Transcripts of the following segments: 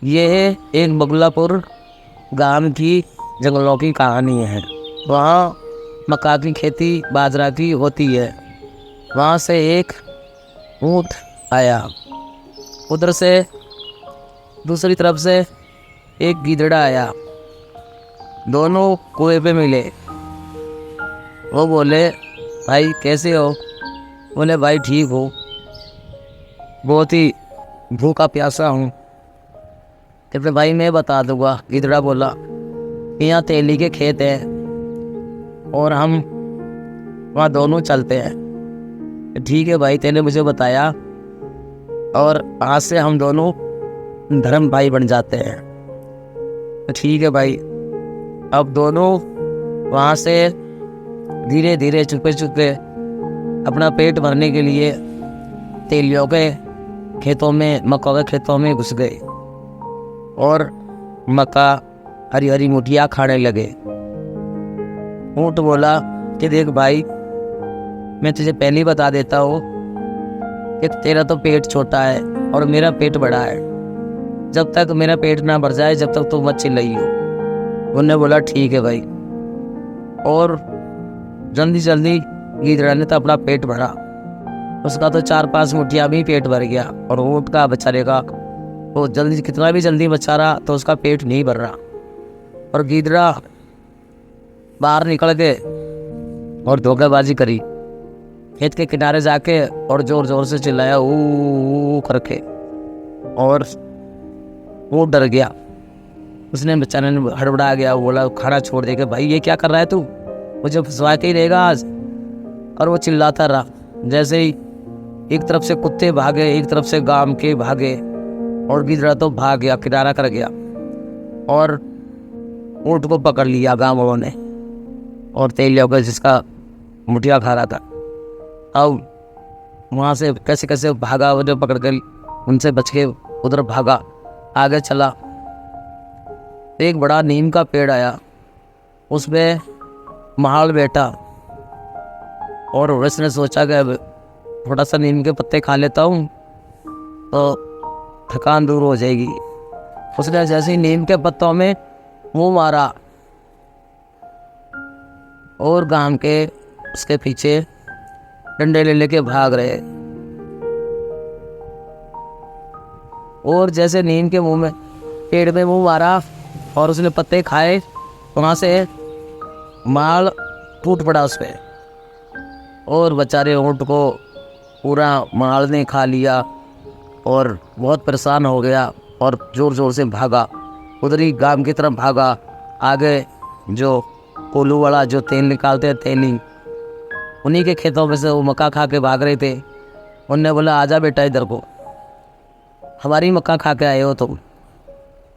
ये एक बगलापुर गांव की जंगलों की कहानी है। वहाँ मक्का की खेती बाजरा की होती है। वहाँ से एक ऊँट आया, उधर से दूसरी तरफ से एक गीदड़ा आया। दोनों कुएं पे मिले। वो बोले, भाई कैसे हो? बोले, भाई ठीक हो, बहुत ही भूखा प्यासा हूँ। कहते, भाई मैं बता दूंगा। गीदड़ा बोला कि यहाँ तेली के खेत हैं और हम वहाँ दोनों चलते हैं। ठीक है भाई, तेने मुझे बताया और आज से हम दोनों धर्म भाई बन जाते हैं। तो ठीक है भाई। अब दोनों वहाँ से धीरे धीरे छुपे छुपे अपना पेट भरने के लिए तेलियों के खेतों में, मक्का के खेतों में घुस गए और मक्का हरी हरी मुठिया खाने लगे। ऊँट बोला कि देख भाई, मैं तुझे पहले ही बता देता हूँ कि तेरा तो पेट छोटा है और मेरा पेट बड़ा है। जब तक मेरा पेट ना भर जाए जब तक तू मत चिल्लाइयो। उन्होंने बोला ठीक है भाई। और जल्दी जल्दी गीदड़ा ने तो अपना पेट भरा। उसका तो 4-5 मुठिया भी पेट भर गया और ऊँट का बेचारे का वो जल्दी, कितना भी जल्दी बचा रहा तो उसका पेट नहीं भर रहा। और गीदड़ा बाहर निकल के और धोखेबाजी करी, खेत के किनारे जाके और जोर जोर से चिल्लाया ऊ करके, और वो डर गया। उसने बेचारे ने हड़बड़ा गया, बोला खाना छोड़ दे के, भाई ये क्या कर रहा है तू, मुझे फंसवा के ही रहेगा आज। और वो चिल्लाता रहा। जैसे ही एक तरफ से कुत्ते भागे, एक तरफ से गांव के भागे, और गीदड़ा तो भाग गया, किनारा कर गया और ऊँट को पकड़ लिया गाँव वालों ने और तेलियों का जिसका मुठिया खा रहा था। अब वहाँ से कैसे कैसे भागा, वो जो पकड़ कर उनसे बच के उधर भागा, आगे चला। एक बड़ा नीम का पेड़ आया, उसमें महाल बैठा और उसने सोचा कि अब थोड़ा सा नीम के पत्ते खा लेता हूँ तो थकान दूर हो जाएगी। उसने जैसे ही नीम के पत्तों में मुंह मारा और गांव के उसके पीछे डंडे ले लेके भाग रहे। और जैसे नीम के मुंह में, पेड़ में मुंह मारा और उसने पत्ते खाए, वहाँ से माल टूट पड़ा उस पे और बेचारे ऊँट को पूरा माल ने खा लिया और बहुत परेशान हो गया और ज़ोर ज़ोर से भागा, उधर ही गांव की तरफ भागा। आगे जो कोल्हू वाला जो तेल निकालते हैं तेली, उन्हीं के खेतों में से वो मक्का खा के भाग रहे थे। उनने बोला, आजा बेटा इधर को, हमारी मक्का खा के आए हो तुम।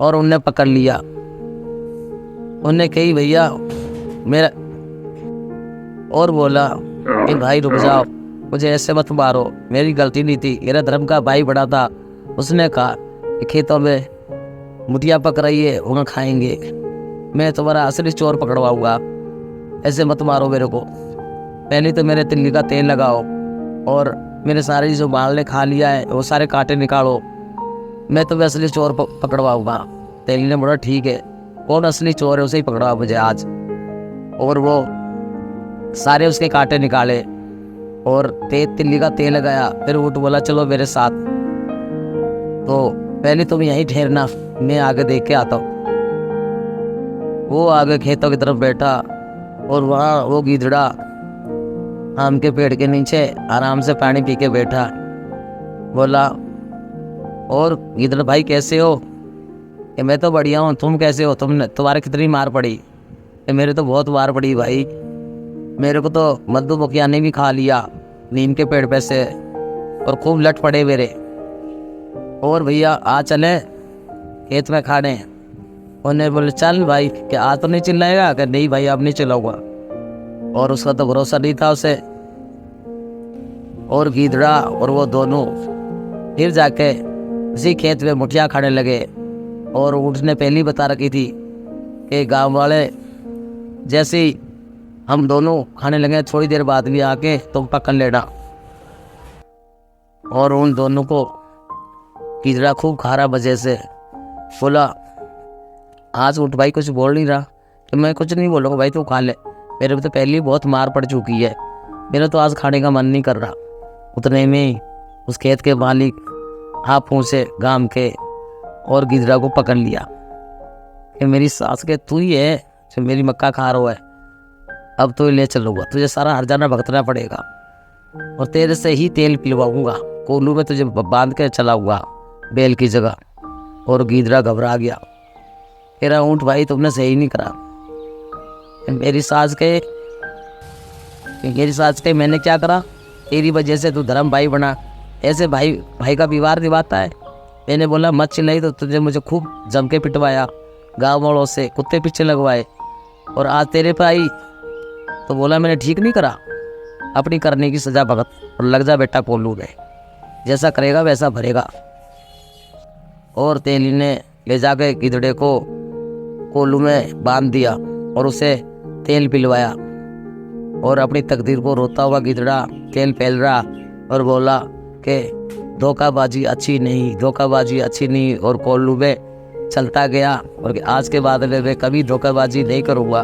और उनने पकड़ लिया। उनने कही भैया मेरा, और बोला कि भाई रुक जाओ, मुझे ऐसे मत मारो, मेरी गलती नहीं थी, मेरा धर्म का भाई बड़ा था। उसने कहा कि खेतों में मुठिया पक रही है, उन्हें खाएंगे, मैं तुम्हारा असली चोर पकड़वाऊंगा, ऐसे मत मारो मेरे को। पहले तो मेरे तिल्ली का तेल लगाओ और मेरे सारे जो माल ने खा लिया है वो सारे कांटे निकालो, मैं तुम्हें असली चोर पकड़वाऊंगा। तेली ने बोला ठीक है, कौन असली चोर है उसे ही पकड़वाओ मुझे आज। और वो सारे उसके कांटे निकाले और तिल्ली का तेल लगाया। फिर ऊँट बोला चलो मेरे साथ, तो पहले तुम यहीं ठहरना, मैं आगे देख के आता हूँ। वो आगे खेतों की तरफ बैठा और वहाँ वो गीदड़ा आम के पेड़ के नीचे आराम से पानी पी के बैठा। बोला, और गीदड़ भाई कैसे हो? कि मैं तो बढ़िया हूँ, तुम कैसे हो? तुम्हारे कितनी मार पड़ी? कि मेरे तो बहुत मार पड़ी भाई, मेरे को तो मद्दू मुखिया ने भी खा लिया नीम के पेड़ पे से और खूब लट पड़े मेरे। और भैया आ चले खेत में खाने। उन्हें बोले चल भाई, क्या आज तो नहीं चिल्लाएगा? कि नहीं भाई अब नहीं चिल्लाऊंगा। और उसका तो भरोसा नहीं था उसे। और गीदड़ा और वो दोनों फिर जाके उसी खेत में मुठिया खाने लगे। और ऊँट ने पहले ही बता रखी थी कि गांव वाले जैसे ही हम दोनों खाने लगे, थोड़ी देर बाद भी आके तुम पकड़ लेना। और उन दोनों को गीदड़ा खूब खा रहा मजे से बोला आज ऊँट भाई कुछ बोल नहीं रहा, तो मैं कुछ नहीं बोलूँगा भाई, तू खा ले, मेरे पे तो पहले ही बहुत मार पड़ चुकी है, मेरा तो आज खाने का मन नहीं कर रहा। उतने में उस खेत के मालिक हाथों से गाम के और गिदड़ा को पकड़ लिया कि मेरी सास के तू ही है जो मेरी मक्का खा रहा है, अब तो ले चलूँगा, तुझे सारा हरजाना भुगतना पड़ेगा और तेरे से ही तेल पिलवाऊंगा, कोल्लू में तुझे बांध के चलाऊंगा बैल की जगह। और गिदड़ा घबरा गया, तेरा ऊँट भाई तुमने सही नहीं करा, मेरी सास के मैंने क्या करा, तेरी वजह से तू धर्म भाई बना, ऐसे भाई भाई का विवाह निभाता है। मैंने बोला मत चिल्लाई तो तुझे मुझे खूब जम के पिटवाया, गाँव वालों से कुत्ते पीछे लगवाए, और आज तेरे पे आई तो बोला मैंने ठीक नहीं करा, अपनी करने की सजा भगत, और लग जा बेटा कोल्लू में, जैसा करेगा वैसा भरेगा। और तेली ने ले जाके गिदड़े को कोल्लू में बांध दिया और उसे तेल पिलवाया, और अपनी तकदीर को रोता हुआ गिदड़ा तेल पहल रहा और बोला कि धोखाबाजी अच्छी नहीं, और कोल्लू में चलता गया और आज के बाद में मैं कभी धोखाबाजी नहीं करूँगा।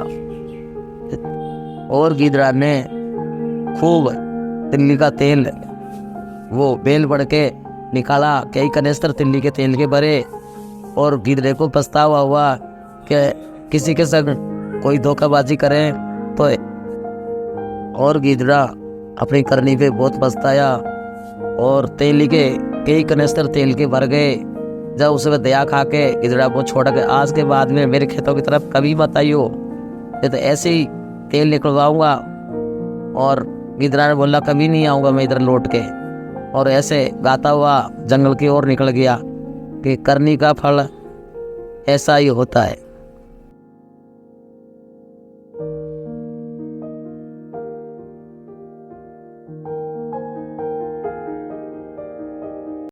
और गिदड़ा ने खूब तिल्ली का तेल वो बेल बढ़ के निकाला, कई कनेस्तर तिल्ली के तेल के भरे, और गिदड़े को पछतावा हुआ कि किसी के संग कोई धोखाबाजी करे तो, और गिदड़ा अपनी करनी पे बहुत पछताया और तेली के कई कनेस्तर तेल के भर गए। जब उसे दया खा के गिदड़ा को छोड़ के आज के बाद में मेरे खेतों की तरफ कभी मत आइयो, ये तो ऐसे ही तेल निकलवाऊंगा। और गिदड़ा ने बोला कभी नहीं आऊँगा मैं इधर लौट के, और ऐसे गाता हुआ जंगल की ओर निकल गया कि करनी का फल ऐसा ही होता है।